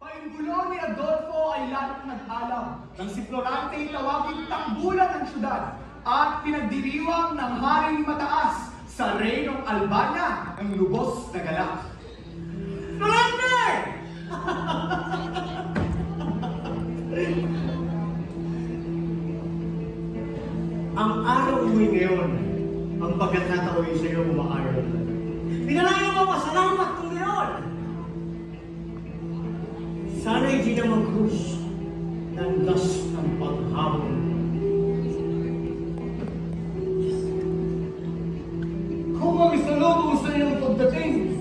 Paimbulo ni Adolfo ay lalong nag-alam nang si Florante ay tawagin tanggulan ng syudad at pinagdiriwang ng Haring Mataas sa Reynong Albania ng lubos na galak. Florante! Ang araw mo'y ngayon, ang pagkakatao'y sa iyo umaaral. Pinalayo mo masalamat kung ngayon! Sana'y di na mag-krus ng das ng paghabol. Kung ang isalubong sa iyong pagdating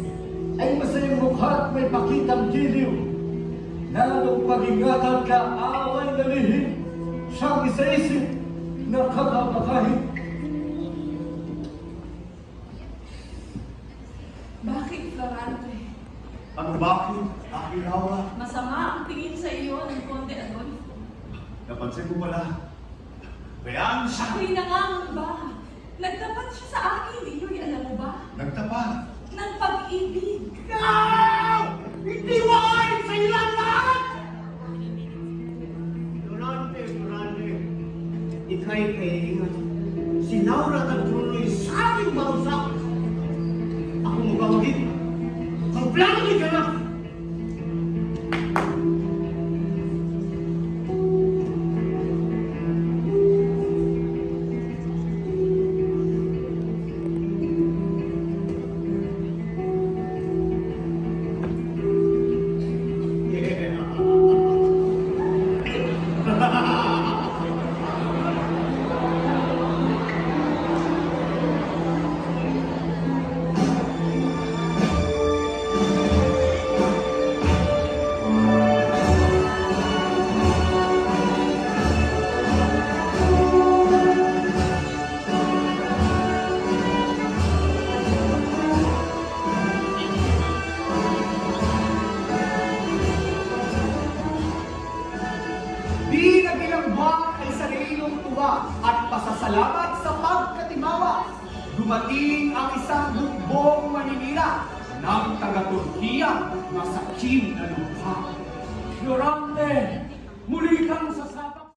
ay masayang mukha at may pakitang giliw, lalong pag-ingatan ka away na lihim, siyang isa-isip na kakapakahin. Bakit, Florante? Ano bakit, Akirawa? Masama ang tingin sa iyo ng Conde Adolfo. Napansin ko pala. Bayaan siya. Ako'y nangangamba. Nagtapat siya sa akin, iyo'y alam mo ba? Nagtapat. Ng pag-ibig. No! Hindi mo ayon sa ilang lahat! Durante, ika'y kaiingat. Si Laura at Bruno'y sa aking marusak. Ako magpapagin. Ang plano ko'y ganap. Di nagilang buwan ay sarilong tuwa at pasasalamat sa pagkatimawa. Dumating ang isang bukbong maninira ng taga-Turkiya na sakim na lupa. Florante, muli kang